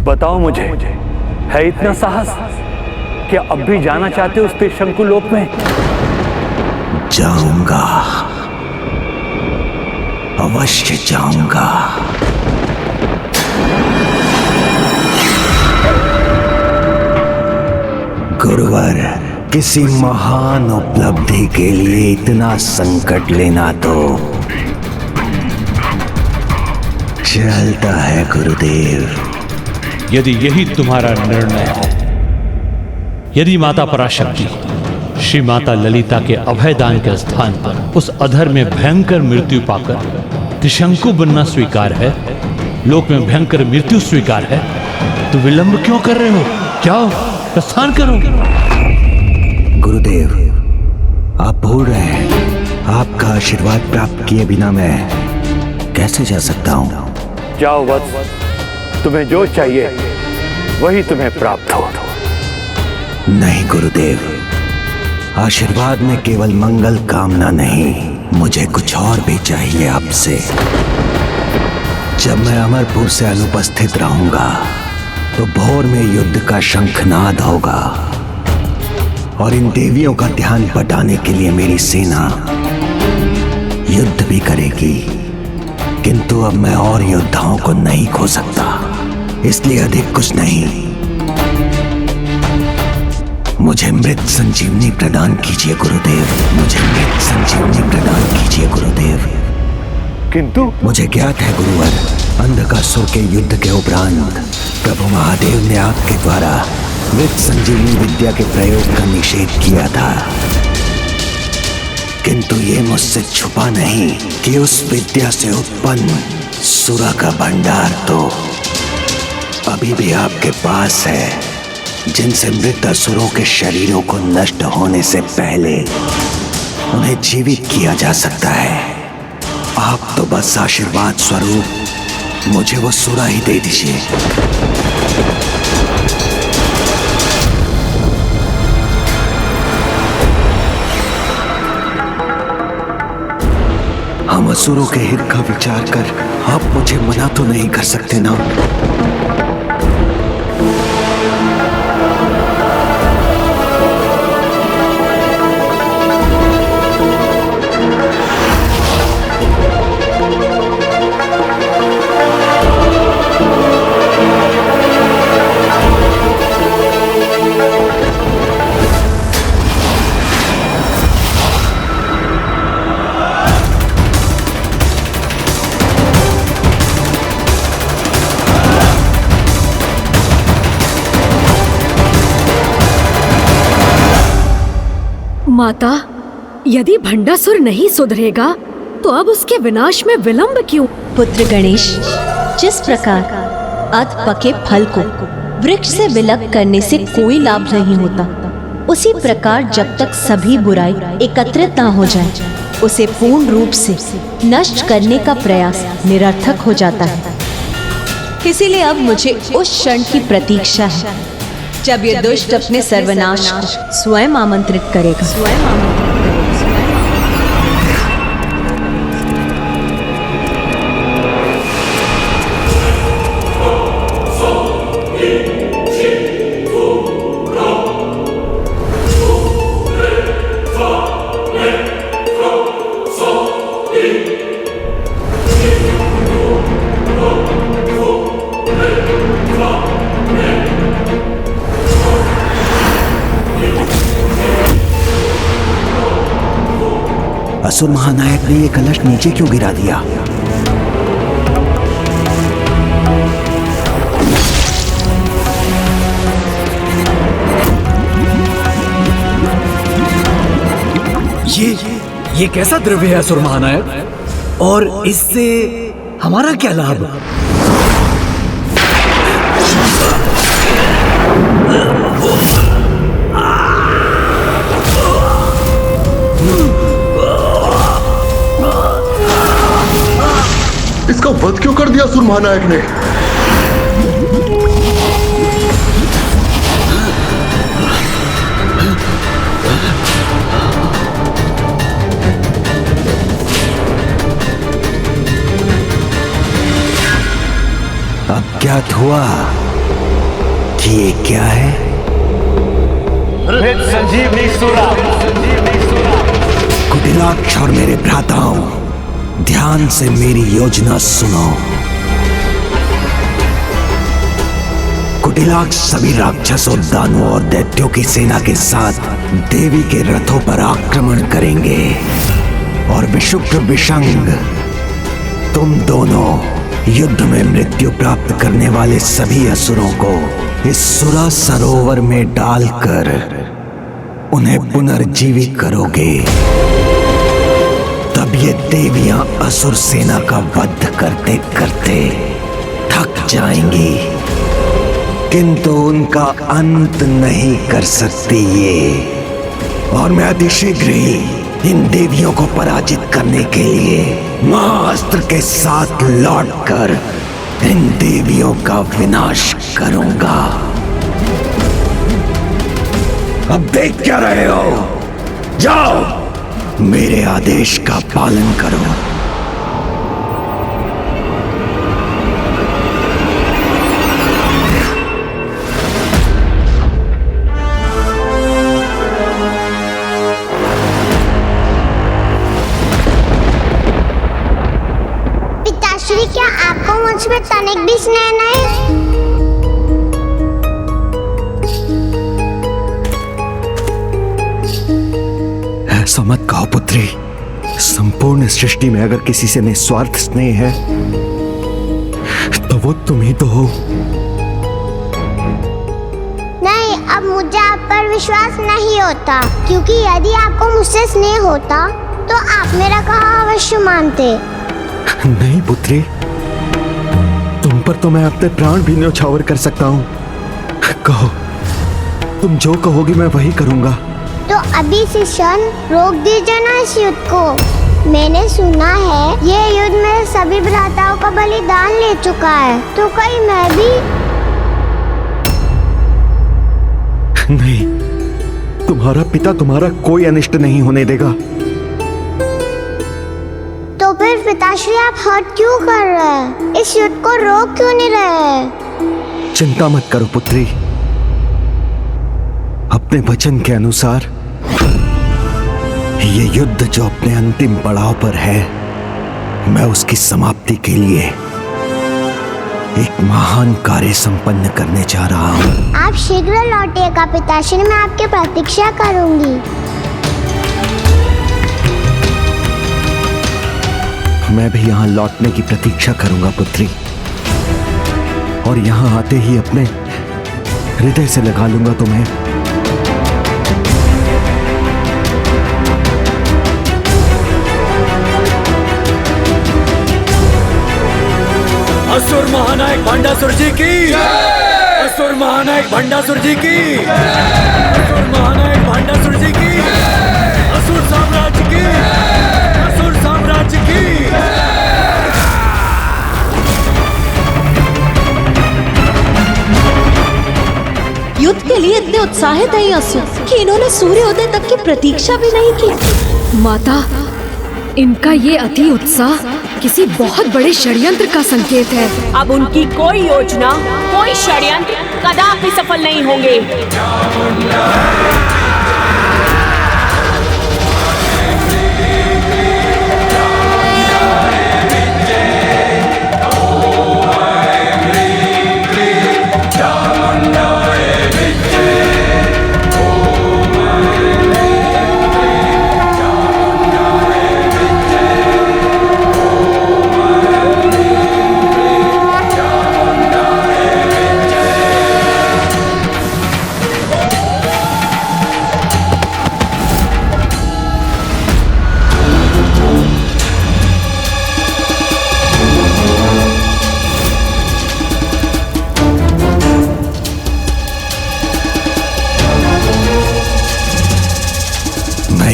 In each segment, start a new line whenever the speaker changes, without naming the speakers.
बताओ मुझे, है इतना साहस कि अब भी जाना चाहते हो उस त्रिशंकु लोक में?
जाऊंगा, अवश्य जाऊंगा। गुरुवर, किसी महान उपलब्धि के लिए इतना संकट लेना तो चलता है गुरुदेव।
यदि यही तुम्हारा निर्णय है, यदि माता पराशक्ति श्री माता ललिता के अभयदान के स्थान पर उस अधर में भयंकर मृत्यु पाकर त्रिशंकु बनना स्वीकार है, लोक में भयंकर मृत्यु स्वीकार है, तो विलंब क्यों कर रहे हो? जाओ, प्रस्थान करो।
गुरुदेव, आप भूल रहे हैं, आपका आशीर्वाद प्राप्त किए बिना मैं कैसे जा सकता हूं?
जाओ वत्स, तुम्हें जो चाहिए वही तुम्हें प्राप्त हो।
नहीं गुरुदेव, आशीर्वाद में केवल मंगल कामना नहीं, मुझे कुछ और भी चाहिए आपसे। जब मैं अमरपुर से अनुपस्थित रहूंगा तो भोर में युद्ध का शंखनाद होगा और इन देवियों का ध्यान बटाने के लिए मेरी सेना युद्ध भी करेगी। किंतु अब मैं और योद्धाओं को नहीं खो सकता, इसलिए अधिक कुछ नहीं, मुझे मृत संजीवनी प्रदान कीजिए गुरुदेव, मुझे मृत संजीवनी प्रदान कीजिए गुरुदेव।
किंतु
मुझे ज्ञात है गुरुवर, अंधकासुर के युद्ध के उपरांत प्रभु महादेव ने आपके द्वारा मृत संजीवनी विद्या के प्रयोग का निषेध किया था, किंतु ये मुझसे छुपा नहीं कि उस विद्या से उत्पन्न सुरा का भंडार तो अभी भी आपके पास है, जिनसे मृत असुरों के शरीरों को नष्ट होने से पहले उन्हें जीवित किया जा सकता है। आप तो बस आशीर्वाद स्वरूप मुझे वो सुरा ही दे दीजिए। हम असुरों के हित का विचार कर आप मुझे मना तो नहीं कर सकते ना?
माता, यदि भंडासुर नहीं सुधरेगा तो अब उसके विनाश में विलंब क्यों?
पुत्र गणेश, जिस प्रकार अध पके फल को वृक्ष से विलग करने से कोई लाभ नहीं होता, उसी प्रकार जब तक सभी बुराई एकत्रित न हो जाए, उसे पूर्ण रूप से नष्ट करने का प्रयास निरर्थक हो जाता है। इसीलिए अब मुझे उस क्षण की प्रतीक्षा है जब ये दुष्ट अपने सर्वनाश को स्वयं आमंत्रित करेगा।
असुर महानायक ने ये कलश नीचे क्यों गिरा दिया?
ये कैसा द्रव्य है असुर महानायक, और इससे हमारा क्या लाभ?
इसका वध क्यों कर दिया असुर महानायक ने?
अब ज्ञात हुआ ये क्या है?
संजीवनी सूरा।
कुटिलाक्ष और मेरे भ्राताओं, ध्यान से मेरी योजना सुनो। कुटिलाक्ष सभी राक्षसों, दानवों और दैत्यों की सेना के साथ देवी के रथों पर आक्रमण करेंगे और विशुक्र विशंग, तुम दोनों युद्ध में मृत्यु प्राप्त करने वाले सभी असुरों को इस सुरा सरोवर में डालकर उन्हें पुनर्जीवित करोगे। तब ये देवियां असुर सेना का वध करते करते थक जाएंगी, किंतु उनका अंत नहीं कर सकती ये। और मैं अतिशीघ्र ही इन देवियों को पराजित करने के लिए महाअस्त्र के साथ लौटकर इन देवियों का विनाश करूंगा। अब देख क्या रहे हो? जाओ, मेरे आदेश का पालन करो।
पिताश्री, क्या आपको मुझ में तनिक भी स्नेह नहीं?
ऐसा मत कहो पुत्री। संपूर्ण सृष्टि में अगर किसी से निस्वार्थ स्नेह है तो वो तुम ही तो हो।
नहीं, अब मुझे आप पर विश्वास नहीं होता, क्योंकि यदि आपको मुझसे स्नेह होता तो आप मेरा कहा अवश्य मानते।
नहीं पुत्री, तुम पर तो मैं अपने प्राण भी न्यौछावर कर सकता हूँ। कहो, तुम जो कहोगी मैं वही करूँगा।
तो अभी से क्षण रोक दीजिए ना इस युद्ध को। मैंने सुना है ये युद्ध मेरे सभी भ्राताओं का बलिदान ले चुका है, तो कहीं मैं भी?
नहीं, तुम्हारा पिता तुम्हारा कोई अनिष्ट नहीं होने देगा।
तो फिर पिताश्री आप हट क्यों कर रहे हैं? इस युद्ध को रोक क्यों नहीं रहे?
चिंता मत करो पुत्री, अपने वचन के अनुसार ये युद्ध जो अपने अंतिम पड़ाव पर है, मैं उसकी समाप्ति के लिए एक महान कार्य संपन्न करने जा रहा हूँ।
आप शीघ्र लौटिएगा पिताश्री, मैं आपकी प्रतीक्षा करूंगी।
मैं भी यहाँ लौटने की प्रतीक्षा करूंगा पुत्री, और यहाँ आते ही अपने हृदय से लगा लूंगा तुम्हें।
असुर महानायक भंडासुर जी की, असुर महानायक भंडासुर जी की, असुर महानायक भंडासुर जी की, असुर साम्राज्य की, असुर साम्राज्य की।
युद्ध के लिए इतने उत्साहित है ये असुर कि इन्होंने सूर्योदय तक की प्रतीक्षा भी नहीं की।
माता, इनका ये अति उत्साह किसी बहुत बड़े षड्यंत्र का संकेत है।
अब उनकी कोई योजना, कोई षड्यंत्र कदापि सफल नहीं होंगे।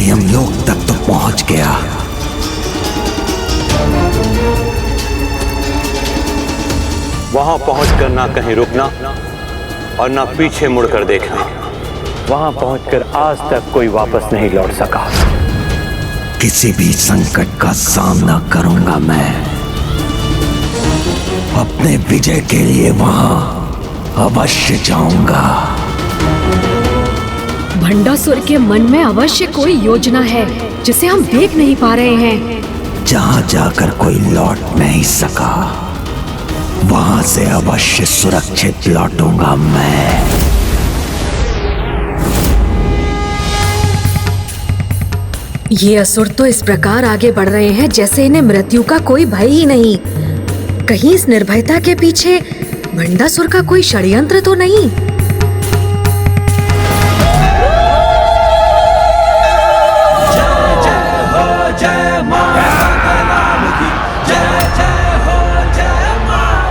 यमलोक तक तो पहुंच गया।
वहां पहुंचकर ना कहीं रुकना और ना पीछे मुड़कर देखना। वहां पहुंचकर आज तक कोई वापस नहीं लौट सका।
किसी भी संकट का सामना करूंगा मैं। अपने विजय के लिए वहां अवश्य जाऊंगा।
भंडासुर के मन में अवश्य कोई योजना है जिसे हम देख नहीं पा रहे हैं।
जहां जाकर कोई लौट नहीं सका, वहां से अवश्य सुरक्षित लौटूंगा मैं।
ये असुर तो इस प्रकार आगे बढ़ रहे हैं जैसे इन्हें मृत्यु का कोई भय ही नहीं। कहीं इस निर्भयता के पीछे भंडासुर का कोई षड्यंत्र तो नहीं?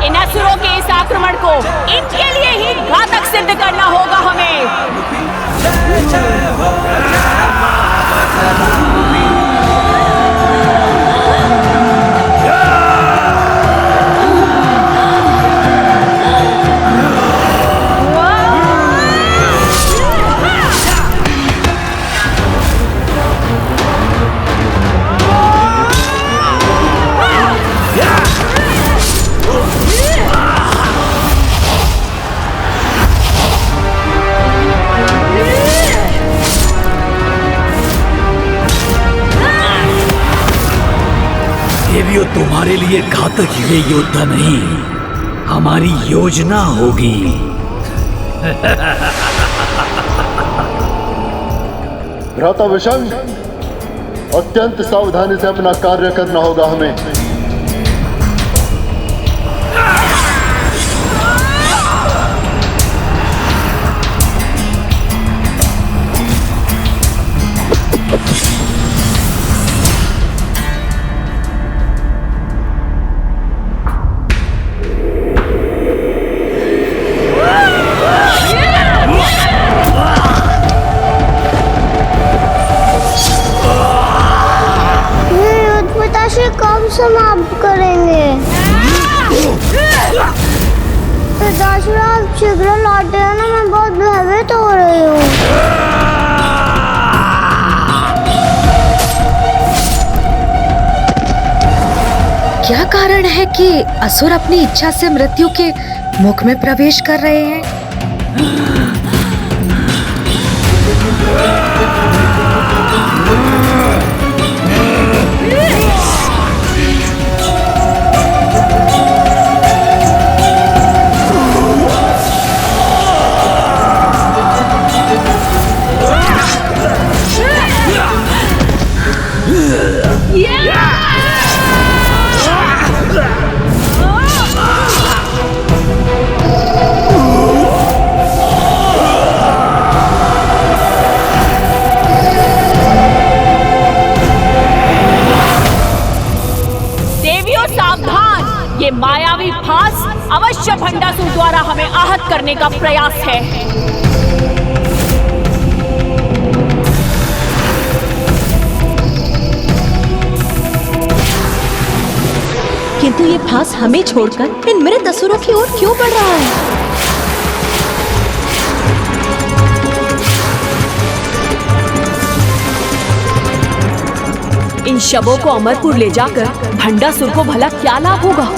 इन असुरों के इस आक्रमण को इनके लिए ही घातक सिद्ध करना होगा हमें।
देवियों, तुम्हारे लिए घातक ये योद्धा नहीं, हमारी योजना होगी।
भ्राता विषम, अत्यंत सावधानी से अपना कार्य करना होगा हमें।
कब समाप्त करेंगे? पिताश्री, आप शीघ्र लौटे हैं ना, मैं बहुत भयभीत हो रही हूँ।
क्या कारण है कि असुर अपनी इच्छा से मृत्यु के मुख में प्रवेश कर रहे हैं?
ये मायावी फांस अवश्य भंडासुर द्वारा हमें आहत करने का प्रयास है।
किंतु ये फांस हमें छोड़कर इन मृत असुरों की ओर क्यों बढ़ रहा है?
इन शवों को अमरपुर ले जाकर भंडासुर को भला क्या लाभ होगा?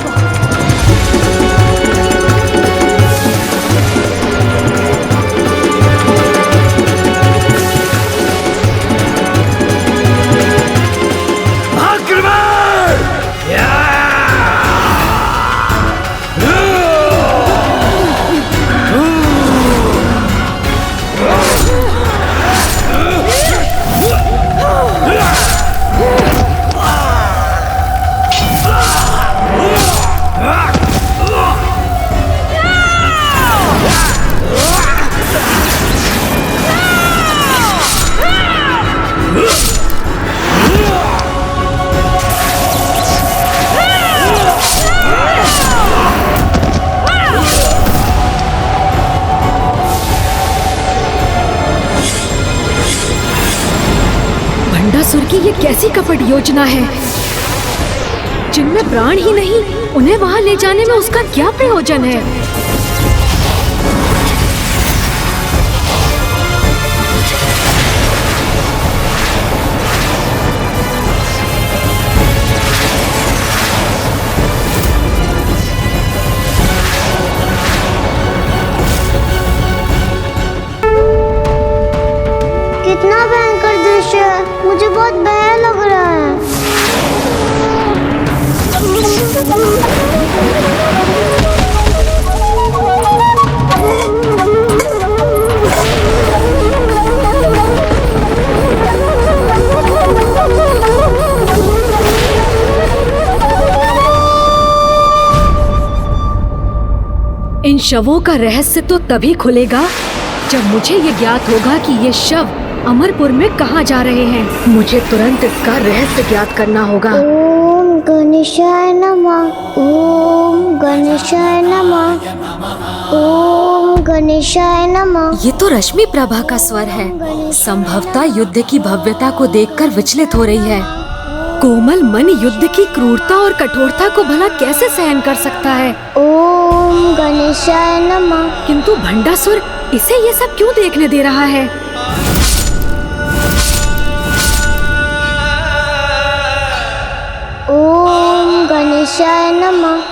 भंडासुर की ये कैसी कपट योजना है? जिनमें प्राण ही नहीं, उन्हें वहां ले जाने में उसका क्या प्रयोजन है?
मुझे बहुत भय लग रहा है।
इन शवों का रहस्य तो तभी खुलेगा जब मुझे ये ज्ञात होगा कि ये शव अमरपुर में कहाँ जा रहे हैं। मुझे तुरंत इसका रहस्य ज्ञात करना होगा।
ओम गणेशाय नमः, ओम गणेशाय नमः, ओम गणेशाय नमः।
ये तो रश्मि प्रभा का स्वर है। संभवतः युद्ध की भव्यता को देखकर विचलित हो रही है। कोमल मन युद्ध की क्रूरता और कठोरता को भला कैसे सहन कर सकता है?
ओम गणेशाय नमः।
किंतु भंडासुर इसे ये सब क्यों देखने दे रहा है?
ओम गणेशाय नमः।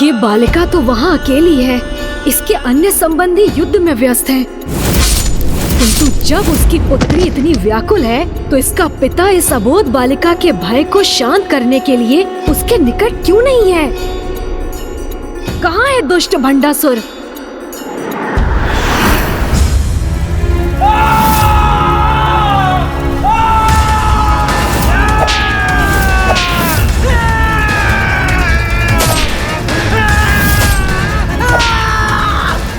ये बालिका तो वहाँ अकेली है। इसके अन्य संबंधी युद्ध में व्यस्त हैं। किंतु जब उसकी पुत्री इतनी व्याकुल है तो इसका पिता इस अबोध बालिका के भय को शांत करने के लिए उसके निकट क्यों नहीं है? कहाँ है दुष्ट भंडासुर?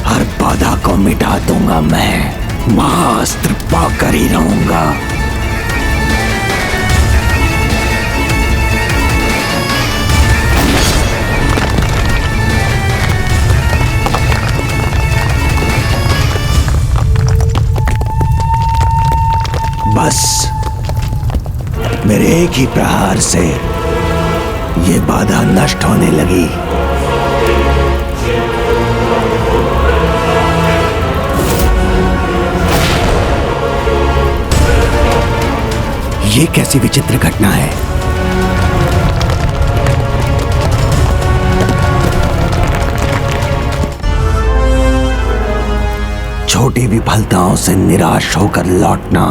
हर बाधा को मिटा दूंगा मैं, महाअस्त्र पाकर ही रहूंगा। बस मेरे एक ही प्रहार से ये बाधा नष्ट होने लगी। ये कैसी विचित्र घटना है? छोटी विफलताओं से निराश होकर लौटना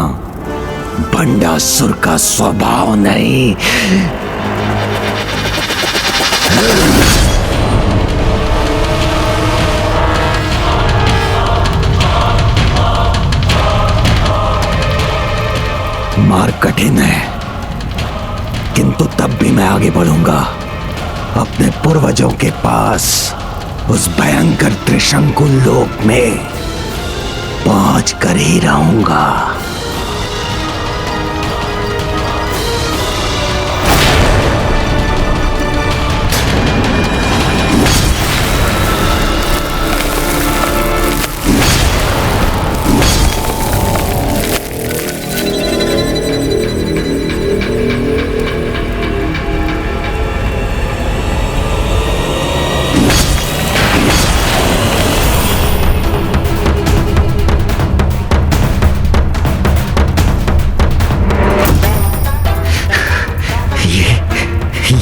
भंडासुर का स्वभाव नहीं। मार्ग कठिन है, किंतु तब भी मैं आगे बढ़ूंगा। अपने पूर्वजों के पास उस भयंकर त्रिशंकु लोक में पहुंच कर ही रहूंगा।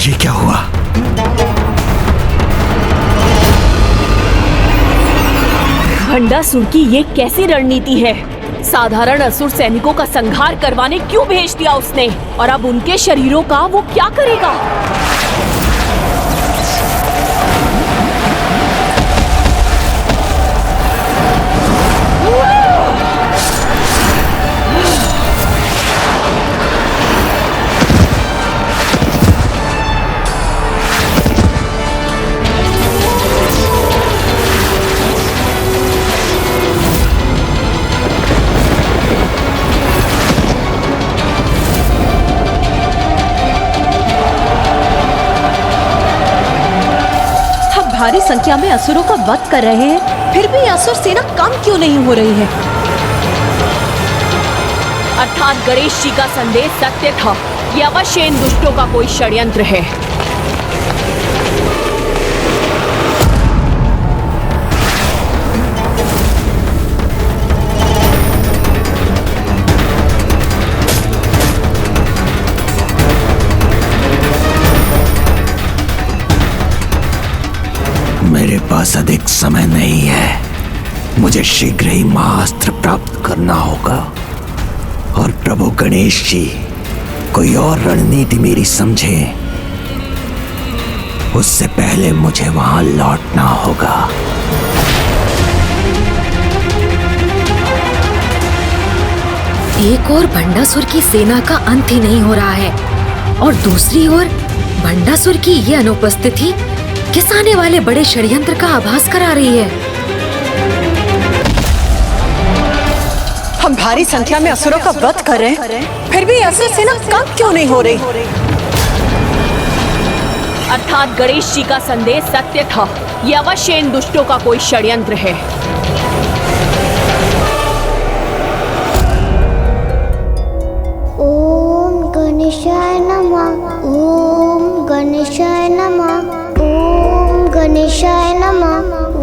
ये क्या हुआ?
भंडासुर की ये कैसी रणनीति है? साधारण असुर सैनिकों का संहार करवाने क्यों भेज दिया उसने? और अब उनके शरीरों का वो क्या करेगा?
भारी संख्या में असुरों का वध कर रहे हैं, फिर भी असुर सेना कम क्यों नहीं हो रही है?
अर्थात गणेश जी का संदेश सत्य था। ये अवश्य इन दुष्टों का कोई षड्यंत्र है।
मेरे पास अधिक समय नहीं है। मुझे शीघ्र ही महाअस्त्र प्राप्त करना होगा और प्रभु गणेश जी कोई और रणनीति मेरी समझे, उससे पहले मुझे वहां लौटना होगा।
एक और भंडासुर की सेना का अंत ही नहीं हो रहा है और दूसरी ओर भंडासुर की ये अनुपस्थिति किस आने वाले बड़े षड्यंत्र का आभास करा रही है।
हम भारी संख्या में असुरों का वध कर रहे हैं, फिर भी असुर सेना कम क्यों नहीं हो रही?
अर्थात गणेश जी का संदेश सत्य था। ये अवश्य इन दुष्टों का कोई षड्यंत्र है।
ओम गणेशाय नमः, ओम गणेशाय नमः, ओम गणेशाय नमः,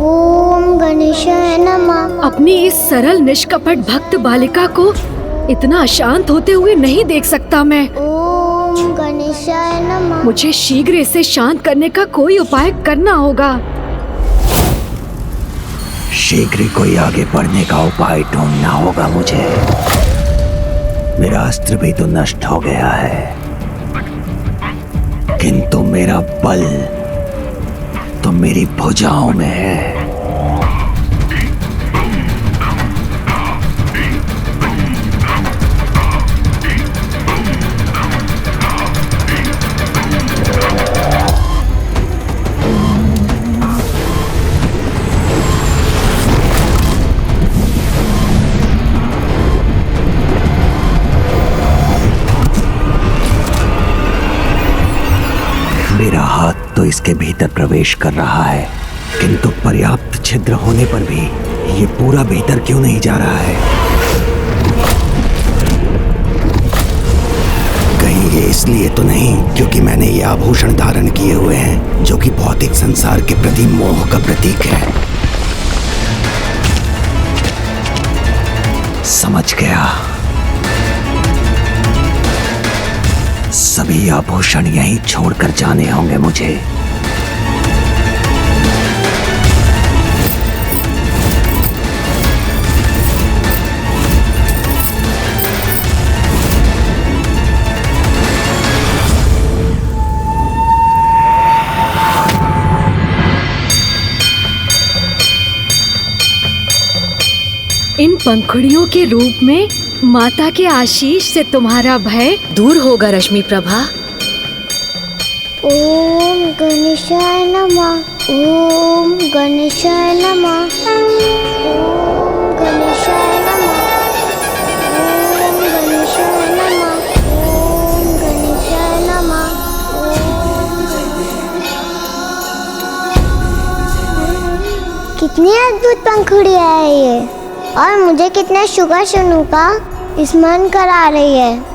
ओम गणेशाय नमः।
अपनी इस सरल निष्कपट भक्त बालिका को इतना अशांत होते हुए नहीं देख सकता मैं।
ओम गणेशाय नमः।
मुझे शीघ्र इसे शांत करने का कोई उपाय करना होगा।
शीघ्र ही कोई आगे बढ़ने का उपाय ढूंढना होगा मुझे। मेरा अस्त्र भी तो नष्ट हो गया है, किंतु मेरा बल तो मेरी भुजाओं में है। मेरा हाथ तो इसके भीतर प्रवेश कर रहा है, किंतु पर्याप्त छिद्र होने पर भी ये पूरा भीतर क्यों नहीं जा रहा है? कहीं ये इसलिए तो नहीं क्योंकि मैंने ये आभूषण धारण किए हुए हैं जो कि भौतिक संसार के प्रति मोह का प्रतीक है। समझ गया। सभी आभूषण यहीं छोड़कर जाने होंगे मुझे।
इन पंखुड़ियों के रूप में माता के आशीष से तुम्हारा भय दूर होगा रश्मि प्रभा।
ओम गणेशाय नमः, ओम गणेशाय नमः, ओम गणेशाय नमः, ओम गणेशाय नमः, ओम गणेशाय नमः, कितनी अद्भुत पंखुड़ियाँ है ये, और मुझे कितने शुगर शुनू का स्मरण करा रही है।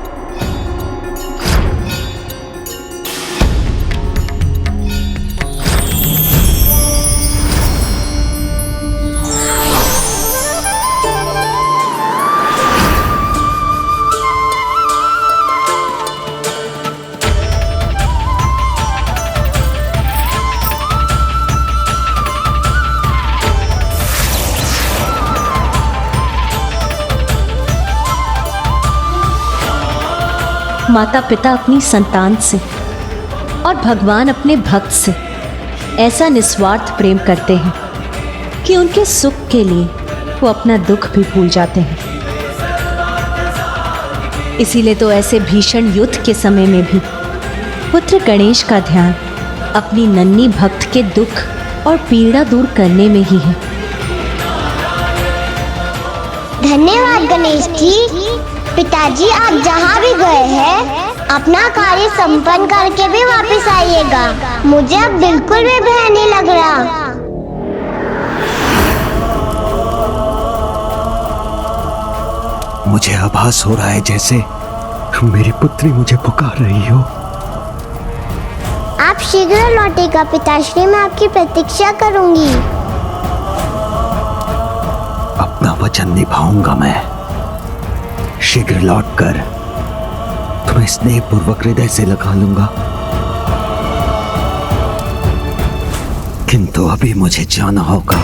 माता पिता अपनी संतान से और भगवान अपने भक्त से ऐसा निस्वार्थ प्रेम करते हैं कि उनके सुख के लिए वो अपना दुख भी भूल जाते हैं। इसीलिए तो ऐसे भीषण युद्ध के समय में भी पुत्र गणेश का ध्यान अपनी नन्ही भक्त के दुख और पीड़ा दूर करने में ही है।
धन्यवाद गणेश जी। पिताजी, आप जहाँ भी गए हैं अपना कार्य संपन्न करके भी वापस आइएगा। मुझे अब बिल्कुल भी भय नहीं लग रहा।
मुझे आभास हो रहा है जैसे मेरी पुत्री मुझे पुकार रही हो।
आप शीघ्र लौटेगा पिताश्री, मैं आपकी प्रतीक्षा करूंगी।
अपना वचन निभाऊंगा मैं। शीघ्र लौटकर तुम्हें स्नेहपूर्वक हृदय से लगा लूंगा, किंतु अभी मुझे जाना होगा।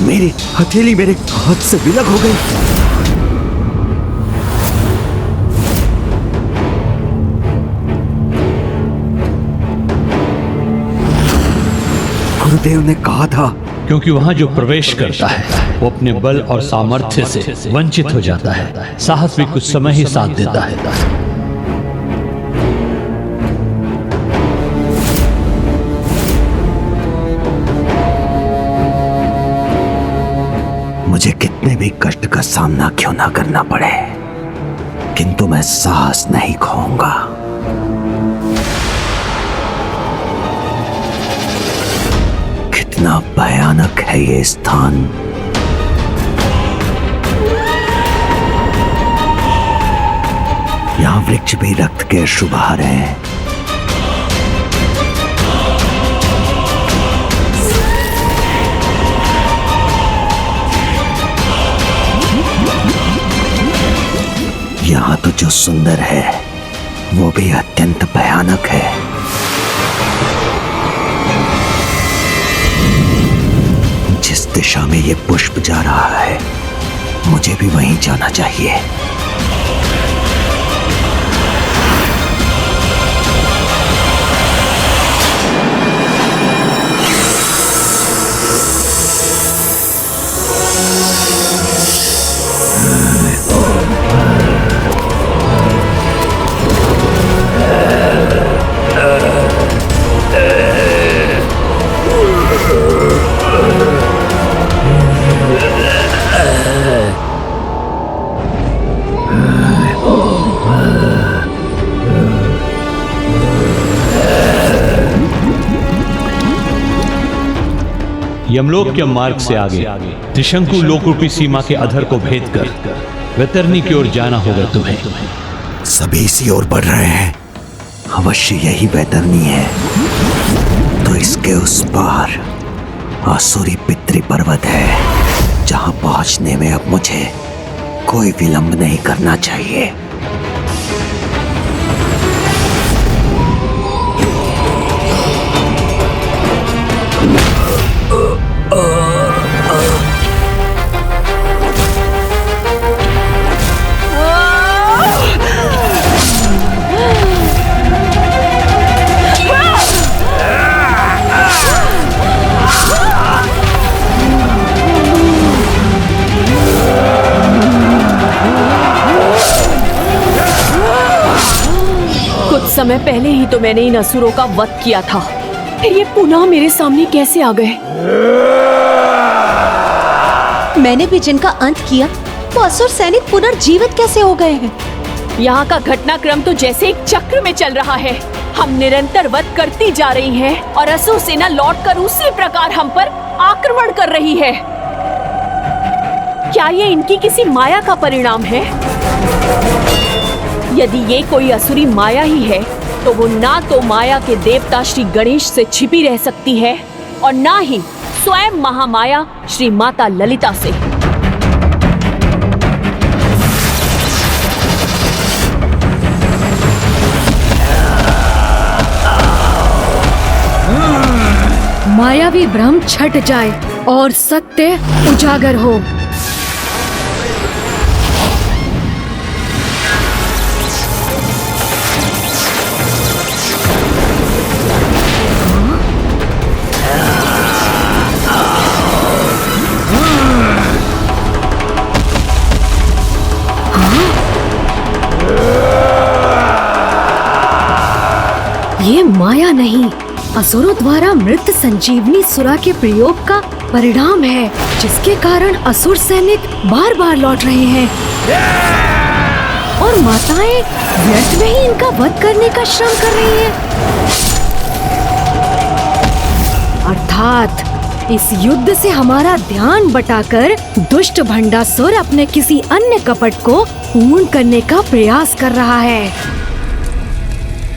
मेरी हथेली मेरे हाथ से विलग हो गई। गुरुदेव ने कहा था,
क्योंकि वहां जो प्रवेश करता है वो अपने बल और सामर्थ्य से वंचित हो जाता है। साहस भी कुछ समय ही साथ देता है।
मुझे कितने भी कष्ट का सामना क्यों ना करना पड़े, किंतु मैं साहस नहीं खोऊंगा। कितना भयानक है ये स्थान। यहां वृक्ष भी रक्त के अश्रु बहा रहे हैं। यहाँ तो जो सुंदर है वो भी अत्यंत भयानक है। जिस दिशा में ये पुष्प जा रहा है मुझे भी वहीं जाना चाहिए।
यमलोक के मार्ग से आगे त्रिशंकु लोकरूपी सीमा के अधर को भेद कर वैतरणी की ओर जाना होगा तुम्हें।
सभी इसी ओर बढ़ रहे हैं। अवश्य यही वैतरणी है। तो इसके उस पार आसुरी पितृ पर्वत है, जहां पहुंचने में अब मुझे कोई विलंब नहीं करना चाहिए।
समय पहले ही तो मैंने इन असुरों का वध किया था, फिर ये पुनः मेरे सामने कैसे आ गए?
मैंने भी जिनका अंत किया वो असुर सैनिक पुनर्जीवित कैसे हो गए हैं?
यहाँ का घटनाक्रम तो जैसे एक चक्र में चल रहा है। हम निरंतर वध करती जा रही हैं और असुर सेना लौटकर उसी प्रकार हम पर आक्रमण कर रही है। क्या ये इनकी किसी माया का परिणाम है? यदि ये कोई असुरी माया ही है तो वो ना तो माया के देवता श्री गणेश से छिपी रह सकती है और ना ही स्वयं महामाया श्री माता ललिता से।
मायावी भ्रम छट जाए और सत्य उजागर हो। ये माया नहीं, असुरों द्वारा मृत संजीवनी सुरा के प्रयोग का परिणाम है, जिसके कारण असुर सैनिक बार बार लौट रहे हैं और माताएं व्यर्थ में ही इनका वध करने का श्रम कर रही हैं। अर्थात इस युद्ध से हमारा ध्यान बटाकर दुष्ट भंडासुर अपने किसी अन्य कपट को पूर्ण करने का प्रयास कर रहा है।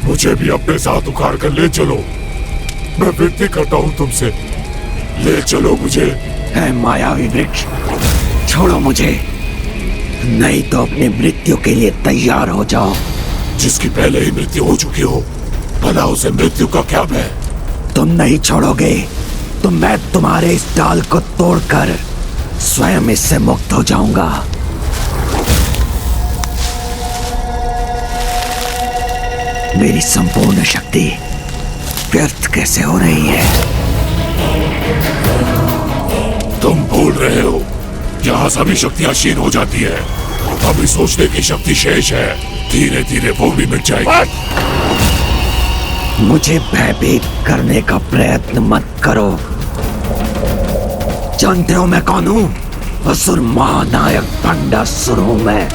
मुझे भी अपने साथ उखाड़ कर ले चलो। मैं विनती करता हूँ तुमसे, ले चलो मुझे।
है मायावी वृक्ष, छोड़ो मुझे, नहीं तो अपनी मृत्यु के लिए तैयार हो जाओ।
जिसकी पहले ही मृत्यु हो चुकी हो, भला उसे मृत्यु का क्या भय?
तुम नहीं छोड़ोगे तो मैं तुम्हारे इस डाल को तोड़कर स्वयं इससे मुक्त हो जाऊंगा। मेरी संपूर्ण शक्ति व्यर्थ कैसे हो रही है?
तुम भूल रहे हो, यहाँ सभी शक्तियाँ क्षीण हो जाती है। अभी सोचने की शक्ति शेष है, धीरे धीरे वो भी मिट जाएगी।
मुझे भयभीत करने का प्रयत्न मत करो। जानते हो मैं कौन हूँ? असुर महानायक भंडासुर हूँ मैं,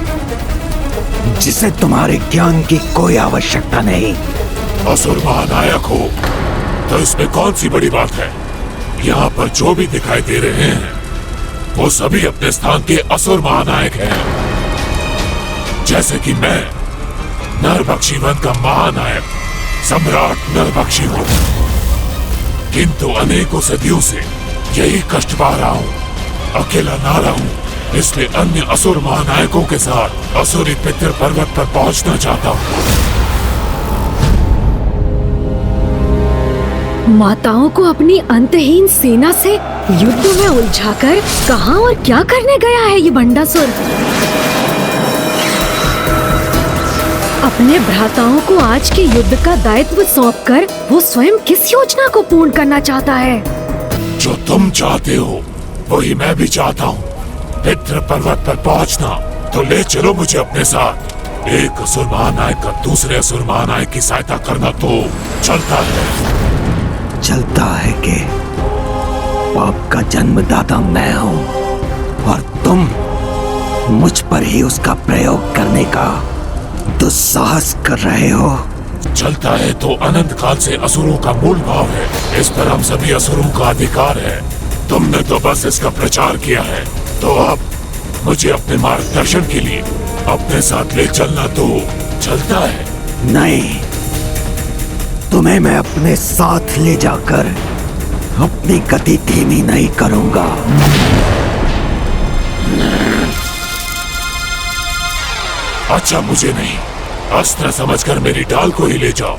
जिसे तुम्हारे ज्ञान की कोई आवश्यकता नहीं।
असुर महानायक हो तो इसमें कौन सी बड़ी बात है? यहाँ पर जो भी दिखाई दे रहे हैं वो सभी अपने स्थान के असुर महानायक हैं। जैसे कि मैं नरभक्षी वन का महानायक सम्राट नरभक्षी हूँ, किंतु अनेकों सदियों से यही कष्ट पा रहा हूँ। अकेला ना रहूं, इसलिए अन्य असुर महानायकों के साथ असुरी पितृ पर्वत पर पहुंचना चाहता हूँ।
माताओं को अपनी अंतहीन सेना से युद्ध में उलझाकर कहां और क्या करने गया है ये भंडासुर? अपने भ्राताओं को आज के युद्ध का दायित्व सौंपकर वो स्वयं किस योजना को पूर्ण करना चाहता है?
जो तुम चाहते हो वही मैं भी चाहता हूँ। पितृ पर्वत पर पहुँचना, तो ले चलो मुझे अपने साथ। एक असुर महानायक का दूसरे असुर महानायक की सहायता करना तो चलता है।
चलता है कि पाप का जन्मदाता मैं हूँ और तुम मुझ पर ही उसका प्रयोग करने का दुस्साहस कर रहे हो।
चलता है तो अनंत काल से असुरों का मूल भाव है, इस पर हम सभी असुरों का अधिकार है। तुमने तो बस इसका प्रचार किया है, तो अब मुझे अपने मार्गदर्शन के लिए अपने साथ ले चलना तो चलता है।
नहीं, तुम्हें मैं अपने साथ ले जाकर अपनी गति धीमी नहीं करूंगा।
अच्छा, मुझे नहीं, अस्त्र समझकर मेरी डाल को ही ले जाओ,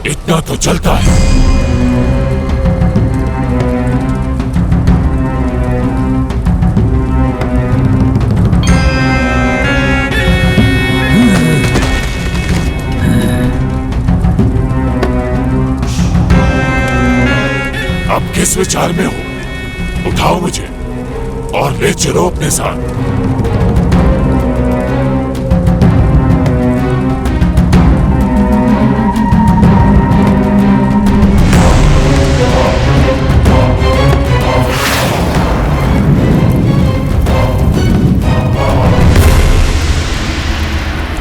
इतना तो चलता है। अब किस विचार में हो? उठाओ मुझे और ले चलो अपने साथ।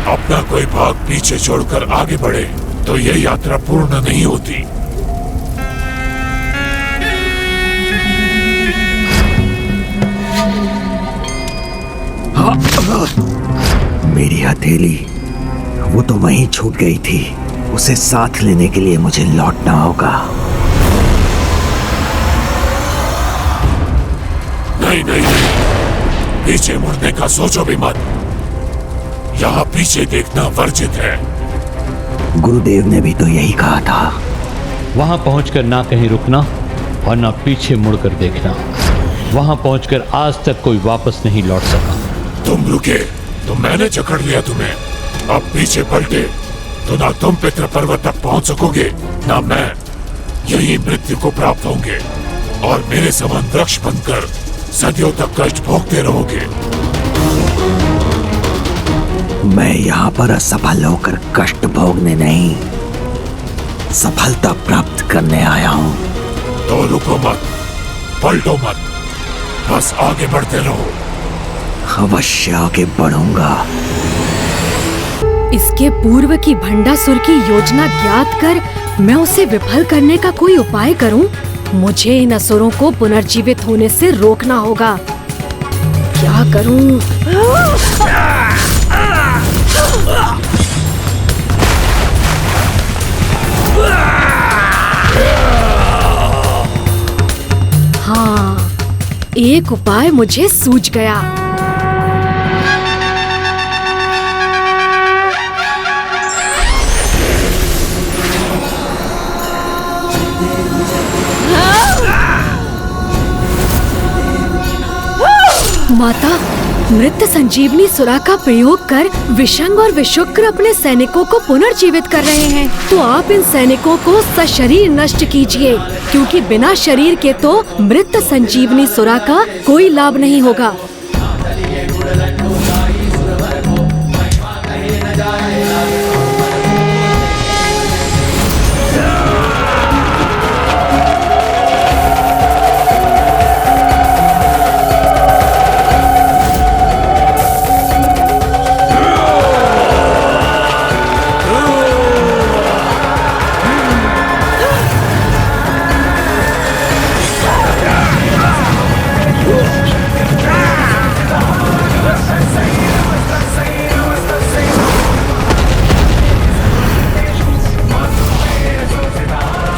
अपना कोई भाग पीछे छोड़कर आगे बढ़े तो यह यात्रा पूर्ण नहीं होती।
मेरी हथेली वो तो वहीं छूट गई थी, उसे साथ लेने के लिए मुझे लौटना होगा।
नहीं नहीं नहीं, पीछे मुड़ने का सोचो भी मत। यहाँ पीछे देखना वर्जित है।
गुरुदेव ने भी तो यही कहा था।
वहां पहुंचकर ना कहीं रुकना और ना पीछे मुड़कर देखना। वहां पहुंचकर आज तक कोई वापस नहीं लौट सका।
तुम रुके तो मैंने जकड़ लिया तुम्हें, अब पीछे पलटे तो ना तुम पितृ पर्वत तक पहुंच सकोगे, ना मैं। यही मृत्यु को प्राप्त होंगे और मेरे समान वृक्ष बनकर सदियों तक कष्ट भोगते रहोगे।
मैं यहाँ पर असफल होकर कष्ट भोगने नहीं, सफलता प्राप्त करने आया हूँ।
तो रुको मत, पलटो मत, बस आगे बढ़ते रहो।
अवश्य आगे बढ़ूंगा।
इसके पूर्व की भंडासुर की योजना ज्ञात कर मैं उसे विफल करने का कोई उपाय करूं? मुझे इन असुरों को पुनर्जीवित होने से रोकना होगा। क्या करूं? हाँ, एक उपाय मुझे सूझ गया। माता, मृत संजीवनी सुरा का प्रयोग कर विशंग और विशुक्र अपने सैनिकों को पुनर्जीवित कर रहे हैं। तो आप इन सैनिकों को सशरीर नष्ट कीजिए, क्योंकि बिना शरीर के तो मृत संजीवनी सुरा का कोई लाभ नहीं होगा।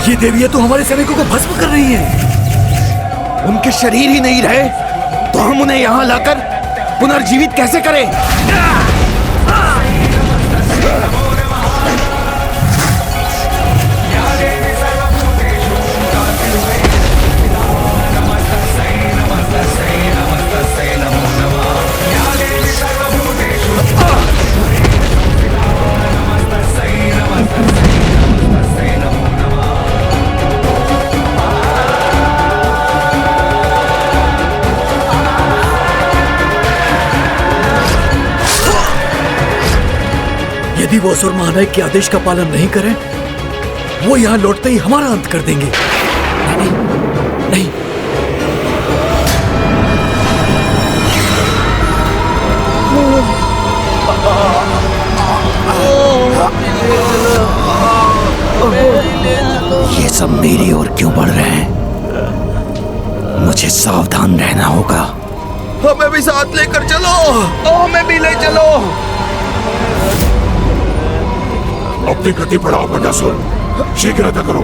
ये देवियां तो हमारे सैनिकों को भस्म कर रही हैं।
उनके शरीर ही नहीं रहे तो हम उन्हें यहाँ लाकर पुनर्जीवित कैसे करें?
यदि वो असुर महानायक के आदेश का पालन नहीं करें, वो यहाँ लौटते ही हमारा अंत कर देंगे। नहीं, नहीं।
ये सब मेरी ओर क्यों बढ़ रहे हैं? मुझे सावधान रहना होगा।
हमें भी साथ लेकर चलो, हमें भी ले चलो।
अपनी गति बढ़ाओ बंडासुर, शीघ्रता करो।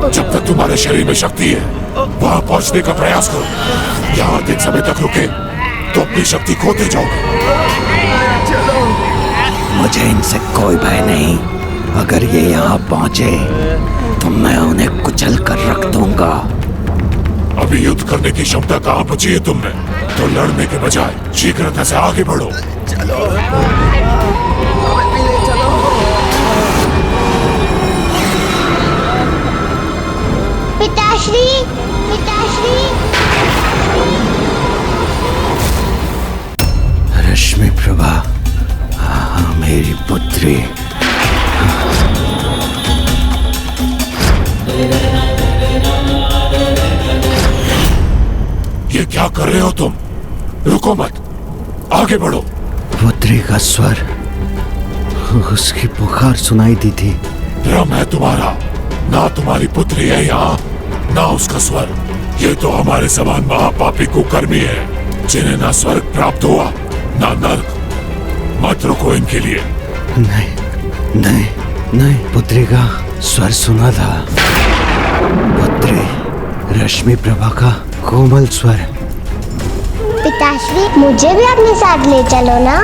जब तक तुम्हारे शरीर में शक्ति है वहां पहुंचने का प्रयास करो। यहाँ अधिक समय तक रुके तो अपनी शक्ति खोते जाओगे।
मुझे इनसे कोई भय नहीं। अगर ये यहाँ पहुंचे तो मैं उन्हें कुचल कर रख दूंगा।
अभी युद्ध करने की क्षमता कहाँ बची है तुम में? तो लड़ने के बजाय शीघ्रता से आगे बढ़ो।
चलो।
पिताश्री, पिताश्री।
रश्मि प्रभा, मेरी पुत्री।
ये क्या कर रहे हो तुम? रुको मत, आगे बढ़ो।
पुत्री का स्वर, उसकी पुकार सुनाई दी थी।
भ्रम है तुम्हारा, ना तुम्हारी पुत्री है यहाँ, ना उसका स्वर। ये तो हमारे समान महापापी कुकर्मी है, जिन्हें ना स्वर्ग प्राप्त हुआ ना नर्क। मत रुको इनके लिए।
नहीं, नहीं, नहीं। पुत्री का स्वर सुना था। पुत्री रश्मि प्रभा का कोमल स्वर।
पिताश्री, मुझे भी अपने साथ ले चलो ना।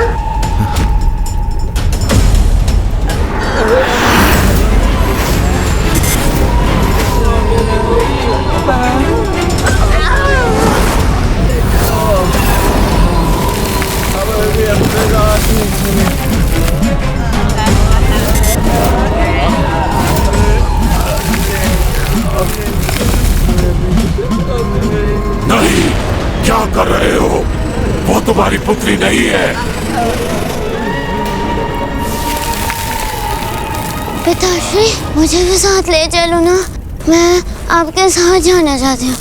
नहीं, क्या कर रहे हो? वो तुम्हारी पुत्री नहीं है।
पिताश्री, मुझे भी साथ ले चलो ना। मैं आपके साथ जाना चाहती हूँ।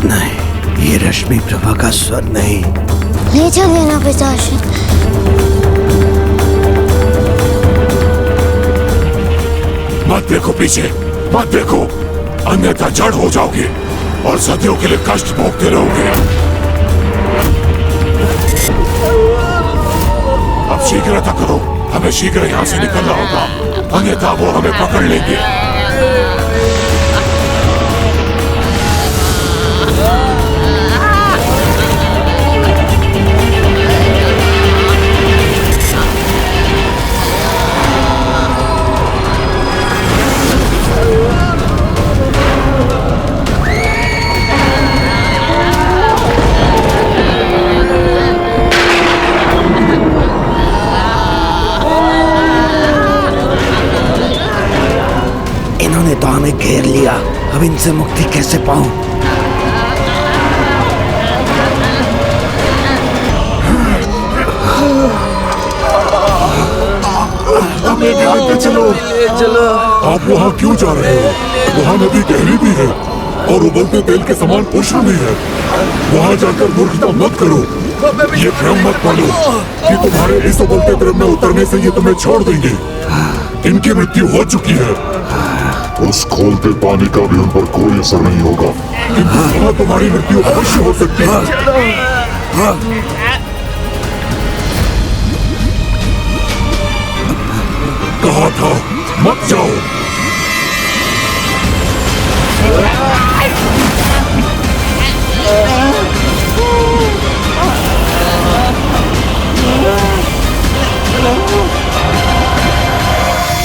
नहीं, ये रश्मि प्रभा का स्वर नहीं।
ले चलिए ना पिताश्री।
मत देखो पीछे, मत देखो, अन्यथा जड़ हो जाओगे और सदियों के लिए कष्ट भोगते रहोगे। अब शीघ्रता करो, हमें शीघ्र यहाँ से निकलना होगा, अन्यथा वो हमें पकड़ लेंगे।
से मुक्ति कैसे पाऊं?
हमें ध्यान पे चलो। आप वहाँ क्यों जा रहे हो? वहाँ नदी गहरी भी है और उबलते तेल के समान उष्ण भी है। वहाँ जाकर मूर्खता मत करो। ये भ्रम मत पालो कि तुम्हारे इस उबलते तेल में उतरने से ये तुम्हें छोड़ देंगे। इनकी मृत्यु हो चुकी है।
उस खोलते पानी का भी उन पर कोई असर नहीं होगा।
किंतु वहाँ तुम्हारी मृत्यु अवश्य हो सकती है। कहा था मत जाओ।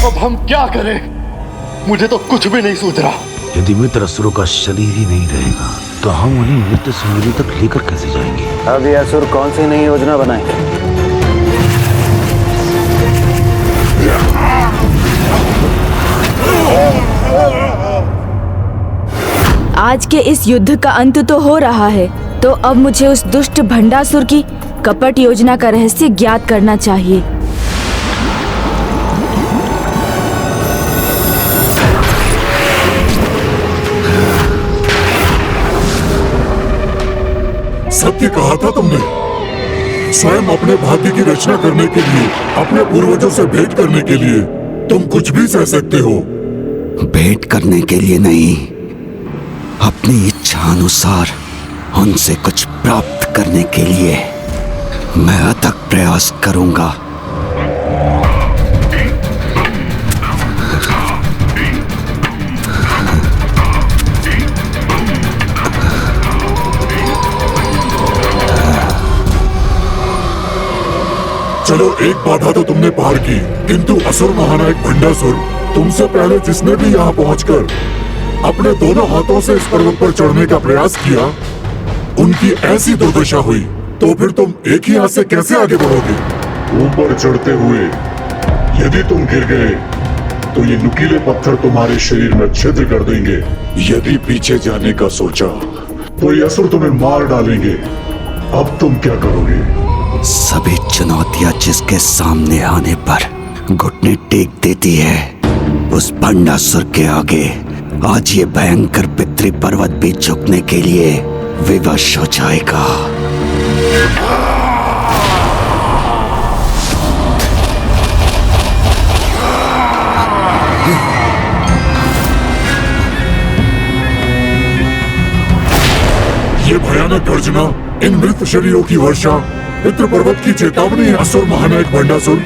अब हम क्या करें? मुझे तो कुछ भी नहीं सूझ रहा।
यदि मित्र असुरों का शरीर ही नहीं रहेगा तो हम उन्हें मृत्यु संजीवनी तक लेकर कैसे जाएंगे?
अब ये असुर कौन सी नई योजना बनाएंगे?
आज के इस युद्ध का अंत तो हो रहा है, तो अब मुझे उस दुष्ट भंडासुर की कपट योजना का रहस्य ज्ञात करना चाहिए।
सत्य कहा था तुमने। स्वयं अपने भाग्य की रचना करने के लिए, अपने पूर्वजों से भेंट करने के लिए तुम कुछ भी सह सकते हो।
भेंट करने के लिए नहीं, अपनी इच्छा अनुसार उनसे कुछ प्राप्त करने के लिए मैं अथक प्रयास करूंगा।
चलो, एक बाधा तो तुमने पार की, किंतु असुर महानायक भंडासुर तुमसे पहले जिसने भी यहाँ पहुंचकर अपने दोनों हाथों से इस पर्वत पर चढ़ने का प्रयास किया, उनकी ऐसी दुर्दशा हुई, तो फिर तुम एक ही हाथ से कैसे आगे बढ़ोगे?
ऊपर चढ़ते हुए यदि तुम गिर गए तो ये नुकीले पत्थर तुम्हारे शरीर में छिद्र कर देंगे। यदि पीछे जाने का सोचा तो ये असुर तुम्हें मार डालेंगे। अब तुम क्या करोगे?
सभी चुनौतियां जिसके सामने आने पर घुटने टेक देती है, उस भंडासुर के आगे आज ये भयंकर पितृ पर्वत भी झुकने के लिए विवश हो जाएगा।
ये भयानक गर्जना, इन मृत शरीरों की वर्षा, पितृ पर्वत की चेतावनी है असुर महानायक भंडासुर।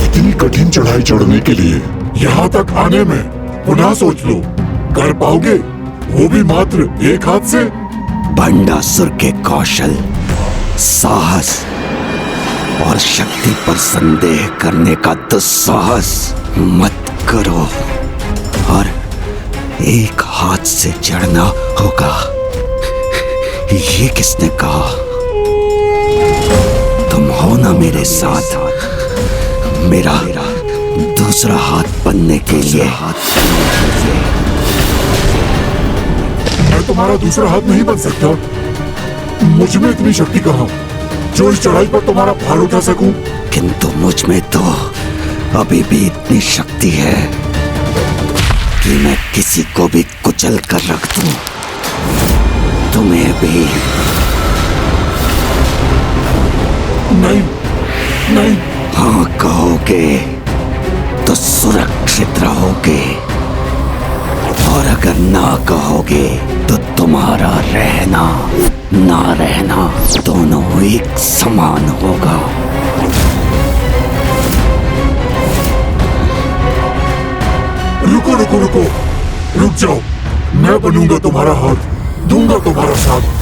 इतनी कठिन चढ़ाई चढ़ने के लिए
यहाँ तक आने में पुनः सोच लो, कर पाओगे? वो भी मात्र एक हाथ से?
भंडासुर के कौशल, साहस और शक्ति पर संदेह करने का दुस्साहस मत करो। और एक हाथ से चढ़ना होगा, ये किसने कहा? तुम हो ना मेरे साथ, मेरा दूसरा हाथ बनने के लिए।
मैं तुम्हारा दूसरा हाथ नहीं बन सकता। मुझ में इतनी शक्ति कहाँ जो इस चढ़ाई पर तुम्हारा भार उठा सकूं?
किंतु मुझ में तो अभी भी इतनी शक्ति है कि मैं किसी को भी कुचल कर रख दूं। तुम्हें भी।
नहीं, नहीं।
हाँ कहोगे तो सुरक्षित रहोगे, और अगर ना कहोगे तो तुम्हारा रहना ना रहना दोनों एक समान होगा।
रुको रुको रुको, रुक जाओ। मैं बनूंगा तुम्हारा हाथ, दूंगा तुम्हारा साथ।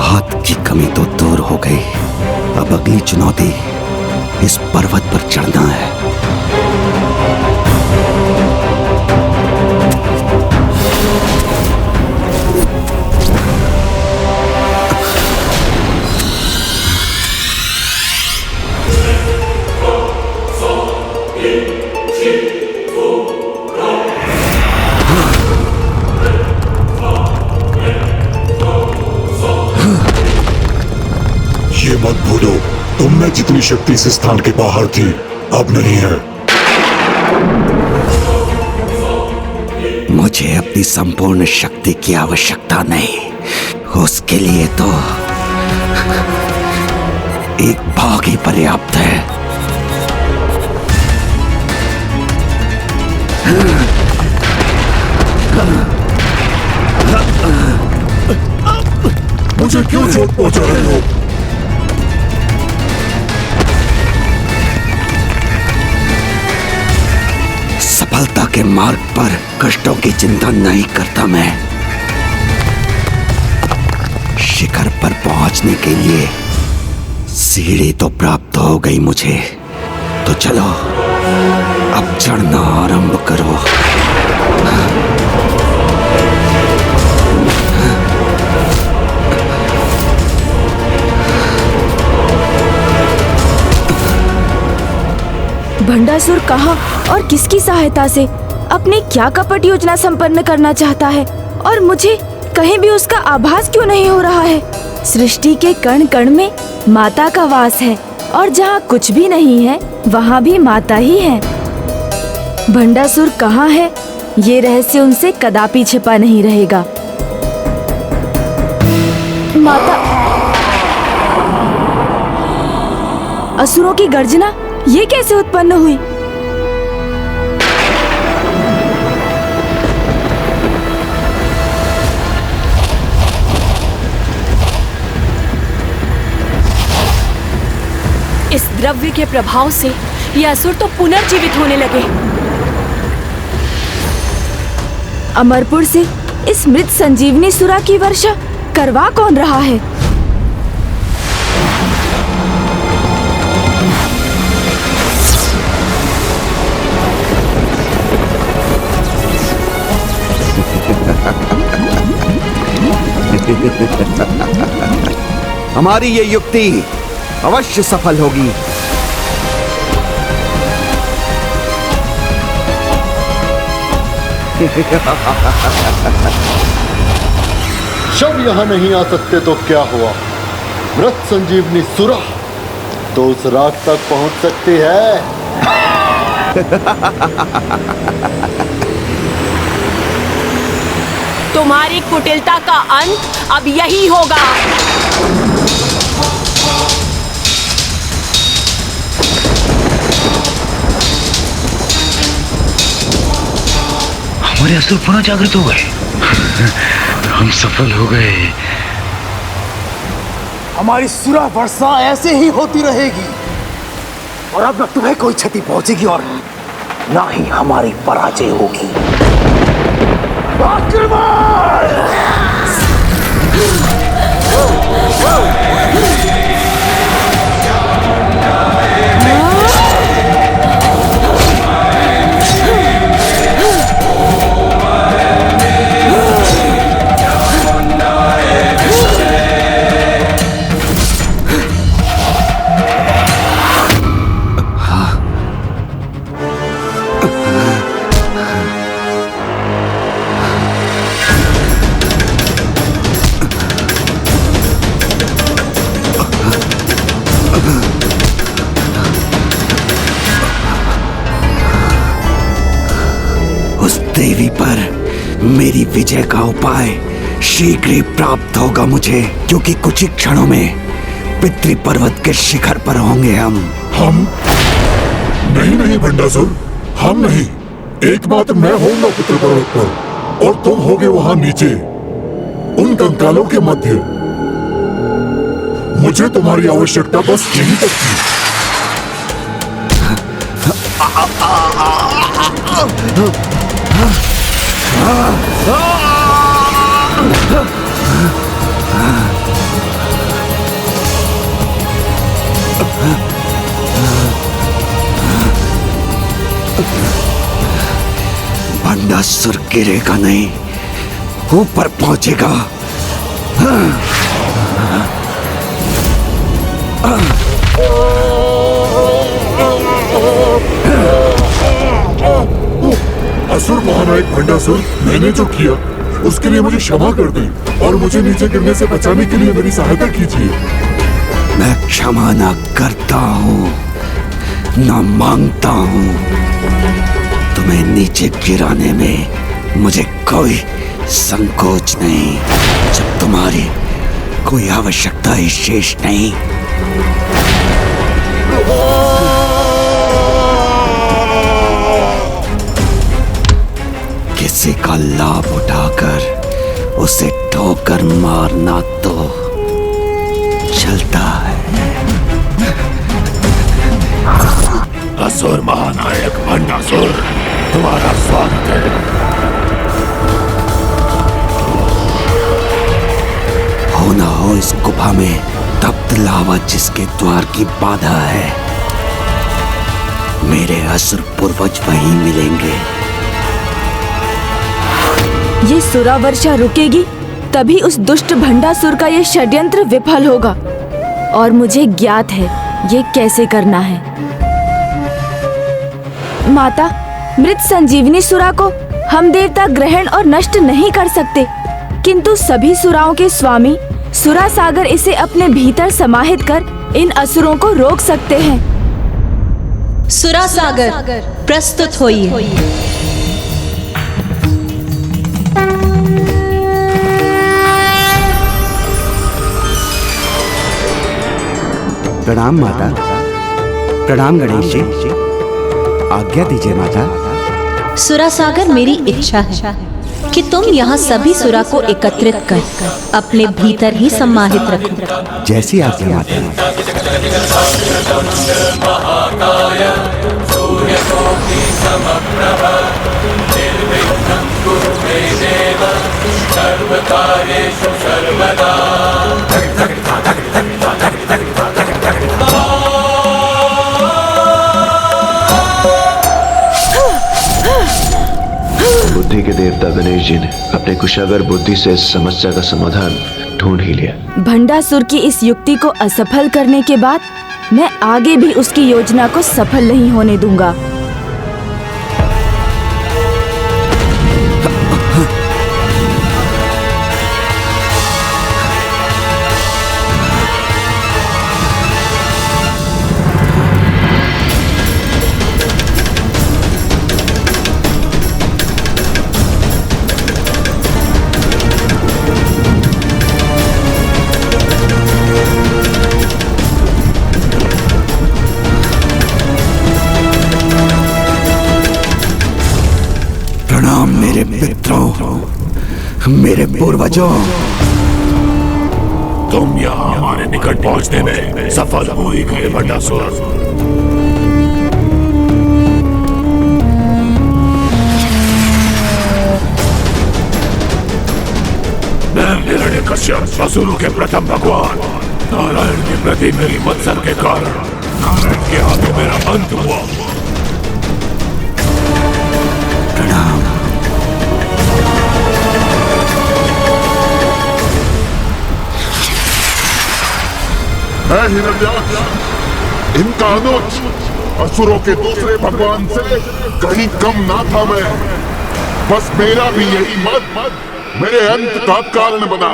हाथ की कमी तो दूर हो गई, अब अगली चुनौती इस पर्वत पर चढ़ना है।
मत भूलो, तुम में जितनी शक्ति इस स्थान के बाहर थी अब नहीं है।
मुझे अपनी संपूर्ण शक्ति की आवश्यकता नहीं, उसके लिए तो एक भाग ही पर्याप्त है।
मुझे क्यों चोट पहुंचा रहे हो?
सफलता के मार्ग पर कष्टों की चिंता नहीं करता मैं। शिखर पर पहुंचने के लिए सीढ़ी तो प्राप्त हो गई मुझे, तो चलो अब चढ़ना आरंभ करो।
भंडासुर कहाँ और किसकी सहायता से अपनी क्या कपट योजना संपन्न करना चाहता है, और मुझे कहीं भी उसका आभास क्यों नहीं हो रहा है? सृष्टि के कण कण में माता का वास है, और जहाँ कुछ भी नहीं है वहाँ भी माता ही है। भंडासुर कहाँ है, ये रहस्य उनसे कदापि छिपा नहीं रहेगा। माता, असुरों की गर्जना ये कैसे उत्पन्न हुई?
इस द्रव्य के प्रभाव से ये असुर तो पुनर्जीवित होने लगे।
अमरपुर से इस मृत संजीवनी सुरा की वर्षा करवा कौन रहा है?
हमारी ये युक्ति अवश्य सफल होगी।
जब यहाँ नहीं आ सकते तो क्या हुआ? मृत संजीवनी सुरा तो उस रात तक पहुंच सकती है।
तुम्हारी कुटिलता का अंत अब यही होगा।
हमारे असुर पुनः जागृत हो गए। हम सफल हो गए।
हमारी सुरा वर्षा ऐसे ही होती रहेगी, और अब न तुम्हें कोई क्षति पहुंचेगी और ना ही हमारी पराजय होगी।
देवी पर मेरी विजय का उपाय शीघ्र ही प्राप्त होगा मुझे, क्योंकि कुछ ही क्षणों में पितृ पर्वत के शिखर पर होंगे हम।
नहीं भंडासुर, हम नहीं। एकमात्र मैं होऊंगा पितृ पर्वत पर, और तुम होगे वहां नीचे उन कंकालों के मध्य। मुझे तुम्हारी आवश्यकता बस यही तक थी।
भंडासुर गिरेगा नहीं, ऊपर पहुंचेगा।
असुर महानायक भंडासुर, मैंने जो किया उसके लिए मुझे क्षमा कर दें, और मुझे नीचे गिरने से बचाने के लिए मेरी सहायता कीजिए।
मैं क्षमा न करता हूँ न मांगता हूँ। तुम्हें नीचे गिराने में मुझे कोई संकोच नहीं, जब तुम्हारी कोई आवश्यकता ही शेष नहीं। किसी का लाभ उठाकर उसे ठोकर मारना तो चलता है।
असुर महानायक भंडासुर, तुम्हारा स्वागत है।
हो ना हो इस गुफा में तप्त लावा जिसके द्वार की बाधा है, मेरे असुर पूर्वज वहीं मिलेंगे।
ये सुरा वर्षा रुकेगी तभी उस दुष्ट भंडासुर का ये षड्यंत्र विफल होगा, और मुझे ज्ञात है ये कैसे करना है। माता, मृत संजीवनी सुरा को हम देवता ग्रहण और नष्ट नहीं कर सकते, किंतु सभी सुराओं के स्वामी सुरा सागर इसे अपने भीतर समाहित कर इन असुरों को रोक सकते हैं।
सुरा सागर प्रस्तुत होइए।
प्रणाम माता। प्रणाम गणेश जी। आज्ञा दीजिए माता।
सुरा सागर, मेरी इच्छा है कि तुम यहाँ सभी सुरा को एकत्रित कर अपने भीतर ही सम्माहित रखो।
जैसी आज्ञा माता।
बुद्धि के देवता गणेश जी ने अपने कुशागर बुद्धि से इस समस्या का समाधान ढूंढ ही लिया।
भंडासुर की इस युक्ति को असफल करने के बाद मैं आगे भी उसकी योजना को सफल नहीं होने दूंगा।
मेरे मित्रों, मेरे पूर्वजों,
तुम यहाँ हमारे निकट पहुँचने में सफल हो ही गए भंडासुर। मैं हिरण्यकश्यप, असुरों के प्रथम भगवान नारायण के प्रति मेरी मत्सर के कारण नारायण के हाथों मेरा अंत हुआ।
प्रणाम।
है हिरण्याक्ष, इनका अनुज असुरों के दूसरे भगवान से कहीं कम ना था मैं। बस मेरा भी यही मत मेरे अंत का कारण बना।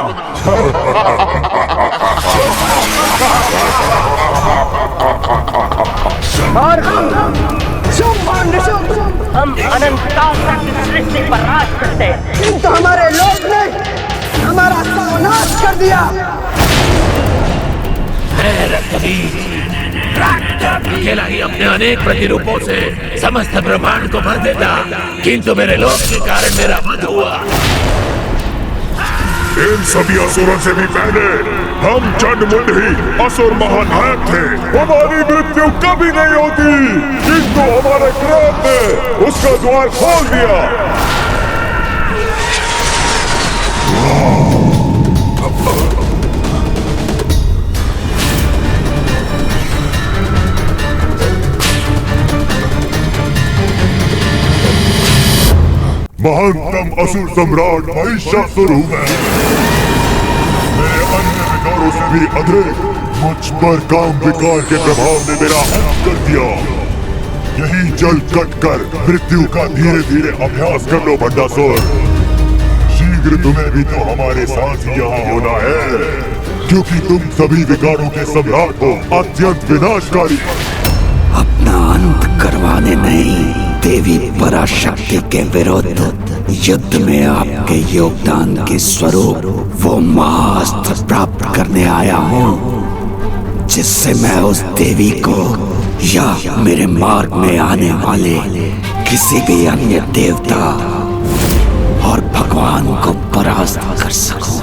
और हम अनंतकाल तक सृष्टि पर राज करते, किंतु हमारे लोग ने हमारा सर्वनाश कर दिया।
अकेला ही अपने अनेक प्रतिरूपों से समस्त ब्रह्मांड को भर देता, किंतु मेरे लोक के कारण मेरा वध हुआ।
इन सभी असुरों से भी पहले हम चंडमुंड ही असुर महानायक थे। हमारी मृत्यु कभी नहीं होती, किंतु हमारे क्रोध ने उसका द्वार खोल दिया। महानतम असुर सम्राट महिषासुर हूं मैं। मेरे अन्य विकारों से भी अधिक मुझ पर काम विकार के प्रभाव ने मेरा अंत कर दिया। यही जल कट कर मृत्यु का धीरे धीरे अभ्यास कर लो भंडासुर। शीघ्र तुम्हें भी तो हमारे साथ ही यहाँ होना है, क्योंकि तुम सभी विकारों के सम्राट हो, अत्यंत विनाशकारी।
अपना अंत करवाने नहीं, देवी पराशक्ति के विरुद्ध युद्ध में आपके योगदान के स्वरूप वो महाअस्त्र प्राप्त करने आया हूँ, जिससे मैं उस देवी को या मेरे मार्ग में आने वाले किसी भी अन्य देवता और भगवान को परास्त कर सकूं।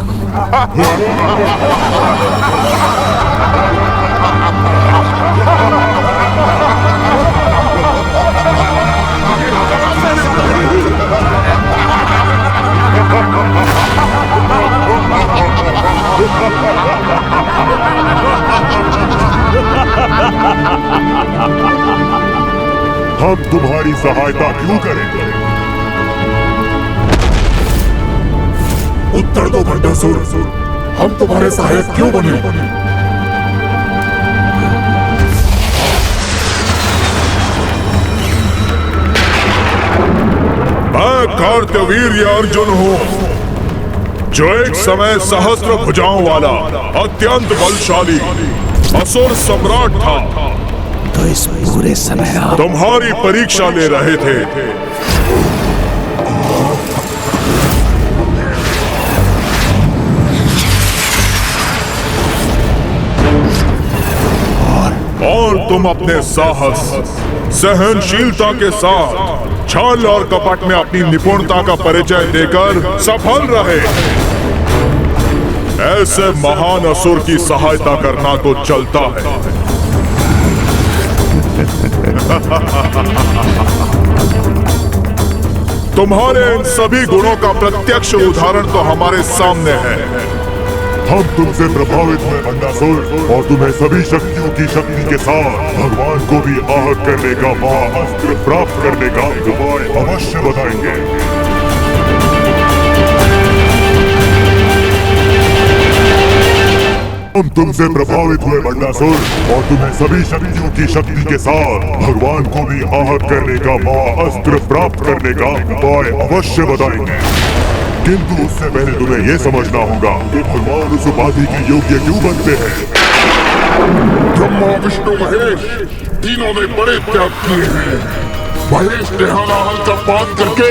हम तुम्हारी सहायता क्यों करें? उत्तर दो भंडासुर, हम तुम्हारे सहायक क्यों बने?
मैं कार्तवीर्य अर्जुन हूँ, जो एक समय सहस्त्र भुजाओं वाला अत्यंत बलशाली असुर सम्राट था।
तो इस पूरे समय आप
तुम्हारी परीक्षा ले रहे थे। और तुम अपने साहस, सहनशीलता के साथ छल और कपट में अपनी निपुणता का परिचय देकर सफल रहे। ऐसे महान असुर की सहायता करना तो चलता है। तुम्हारे इन सभी गुणों का प्रत्यक्ष उदाहरण तो हमारे सामने है।
हम तुमसे प्रभावित हुए भंडासुर, और तुम्हें सभी शक्तियों की शक्ति के साथ भगवान को भी आहत करने का महाअस्त्र प्राप्त करने का उपाय अवश्य बताएंगे। हम तुमसे प्रभावित हुए भंडासुर, और तुम्हें सभी शक्तियों की शक्ति के साथ भगवान को भी आहत करने का महाअस्त्र प्राप्त करने का उपाय अवश्य बताएंगे। किंतु उससे पहले तुम्हें यह समझना होगा कि भगवान उस उपाधि के योग्य क्यों बनते हैं।
ब्रह्मा, विष्णु, महेश तीनों ने बड़े त्याग किए हैं। महेश ने हलाहल का पान करके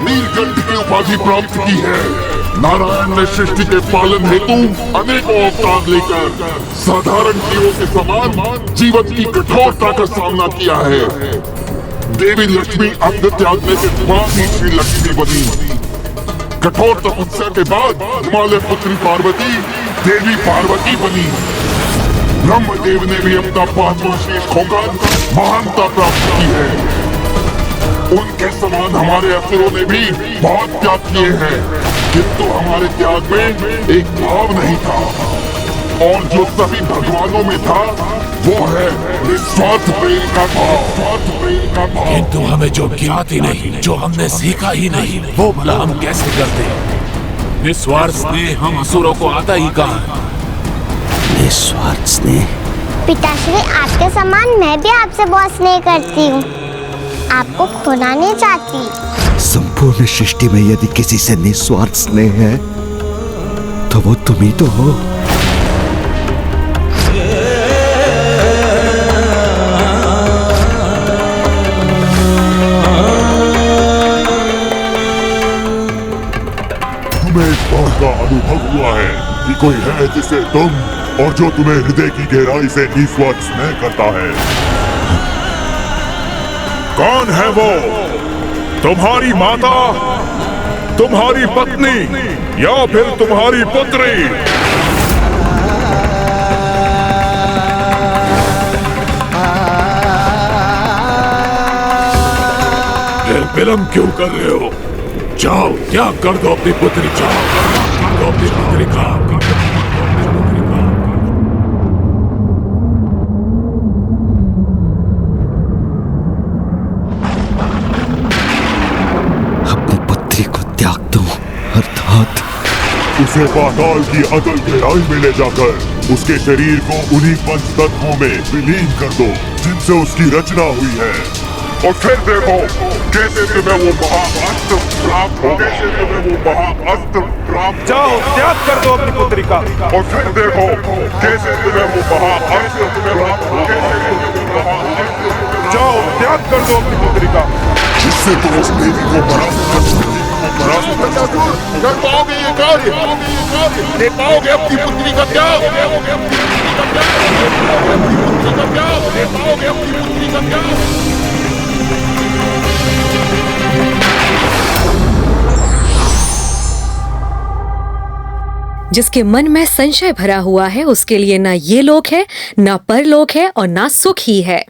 नीलकंठ की उपाधि प्राप्त की है। नारायण ने सृष्टि के पालन हेतु अनेकों अवतार लेकर साधारण जीवों के समान जीवन की कठोरता का सामना किया है। देवी लक्ष्मी अंध त्यागने के बाद ही श्री लक्ष्मी बनी। कठोर तपस्या के बाद हिमालय पुत्री पार्वती देवी पार्वती बनी। ब्रह्मदेव ने भी अपना 5वां शीश खोकर महानता प्राप्त की है। उनके समान हमारे असुरों ने भी बहुत त्याग किए हैं, किंतु हमारे त्याग में एक भाव नहीं था, और जो सभी भगवानों में था वो है निस्वार्थ प्रेम का भाव।
किंतु हमें जो ज्ञात ही नहीं, जो हमने सीखा ही नहीं, वो भला हम कैसे करते? निस्वार्थ स्नेह हम असुरों को आता ही कहाँ?
निस्वार्थ स्नेह?
पिताश्री, आपके समान मैं भी आपसे बहुत स्नेह करती हूँ, आपको खोना नहीं चाहती।
संपूर्ण सृष्टि में यदि किसी से निस्वार्थ स्नेह है तो वो तुम ही तो हो।
तुम्हें इस बात का अनुभव हुआ है कि कोई है जिसे तुम और जो तुम्हें हृदय की गहराई से निस्वार्थ स्नेह करता है।
कौन है वो? तुम्हारी माता, तुम्हारी पत्नी, या फिर तुम्हारी पुत्री? फिर विलंब क्यों कर रहे हो? जाओ, त्याग कर दो अपनी पुत्री, जाओ कर दो अपनी पुत्री का।
अपनी पुत्री को त्याग दो, अर्थात
उसे पाताल की अतल गहराई में ले जाकर उसके शरीर को उन्हीं पंच तत्वों में विलीन कर दो जिनसे उसकी रचना हुई है, और फिर देखो कैसे तुम्हें वो महाअस्त्र प्राप्त हो कैसे तुम्हें वो महाअस्त्र प्राप्त
जाओ त्याग कर दो अपनी पुत्री का
और फिर देखो कैसे तुम्हें वो महाअस्त्र प्राप्त हो
जाओ त्याग कर दो अपनी पुत्री का
जिससे तुम उस देवी को परास्त कर पाओगे ये कार्य दे पाओगे अपनी पुत्री का त्याग दे पाओगे अपनी पुत्री का त्याग
जिसके मन में संशय भरा हुआ है उसके लिए ना ये लोक है, ना परलोक है और ना सुख ही है।